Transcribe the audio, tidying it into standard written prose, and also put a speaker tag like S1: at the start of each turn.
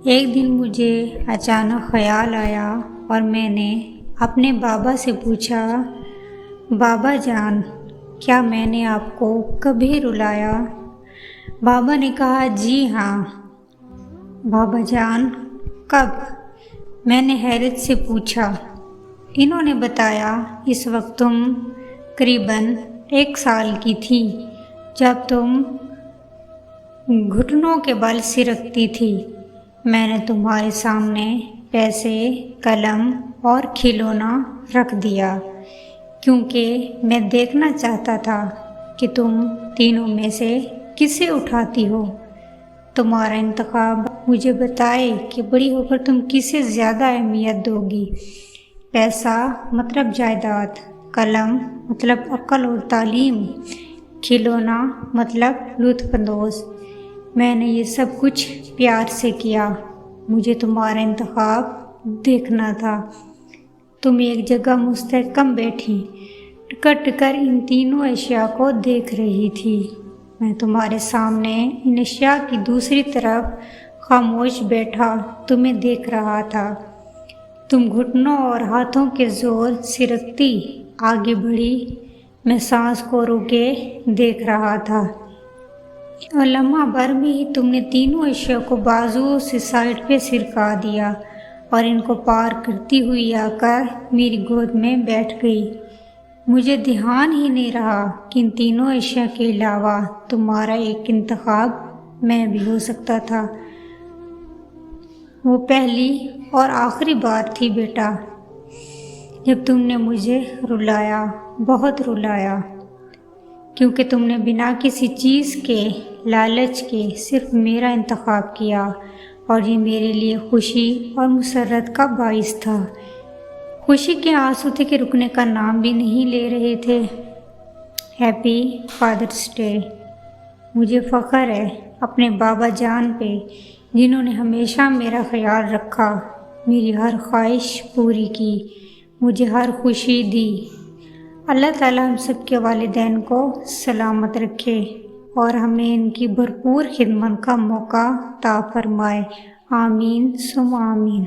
S1: ایک دن مجھے اچانک خیال آیا اور میں نے اپنے بابا سے پوچھا، بابا جان، کیا میں نے آپ کو کبھی رلایا؟ بابا نے کہا، جی ہاں۔ بابا جان، کب؟ میں نے حیرت سے پوچھا۔ انہوں نے بتایا، اس وقت تم قریباً 1 سال کی تھی، جب تم گھٹنوں کے بل سرکتی تھی۔ میں نے تمہارے سامنے پیسے، قلم اور کھلونا رکھ دیا، کیونکہ میں دیکھنا چاہتا تھا کہ تم تینوں میں سے کسے اٹھاتی ہو۔ تمہارا انتخاب مجھے بتائے کہ بڑی ہو کر تم کسے زیادہ اہمیت دو گی۔ پیسہ مطلب جائیداد، قلم مطلب عقل اور تعلیم، کھلونا مطلب لطف اندوز۔ میں نے یہ سب کچھ پیار سے کیا۔ مجھے تمہارا انتخاب دیکھنا تھا۔ تم ایک جگہ مستحکم بیٹھی ٹکر ٹکر ان تینوں اشیاء کو دیکھ رہی تھی۔ میں تمہارے سامنے ان اشیاء کی دوسری طرف خاموش بیٹھا تمہیں دیکھ رہا تھا۔ تم گھٹنوں اور ہاتھوں کے زور سرکتی آگے بڑھی، میں سانس کو روکے دیکھ رہا تھا، اور لمحہ بھر میں ہی تم نے تینوں اشیاء کو بازوؤں سے سائیڈ پہ سرکا دیا اور ان کو پار کرتی ہوئی آ کر میری گود میں بیٹھ گئی۔ مجھے دھیان ہی نہیں رہا کہ ان تینوں اشیاء کے علاوہ تمہارا ایک انتخاب میں بھی ہو سکتا تھا۔ وہ پہلی اور آخری بار تھی بیٹا، جب تم نے مجھے رلایا، بہت رلایا، کیونکہ تم نے بنا کسی چیز کے لالچ کے صرف میرا انتخاب کیا، اور یہ میرے لیے خوشی اور مسرت کا باعث تھا۔ خوشی کے آنسو تھے کہ رکنے کا نام بھی نہیں لے رہے تھے۔ Happy fathers day. مجھے فخر ہے اپنے بابا جان پہ، جنہوں نے ہمیشہ میرا خیال رکھا، میری ہر خواہش پوری کی، مجھے ہر خوشی دی۔ اللہ تعالیٰ ہم سب کے والدین کو سلامت رکھے اور ہمیں ان کی بھرپور خدمت کا موقع عطا فرمائے۔ آمین ثم آمین۔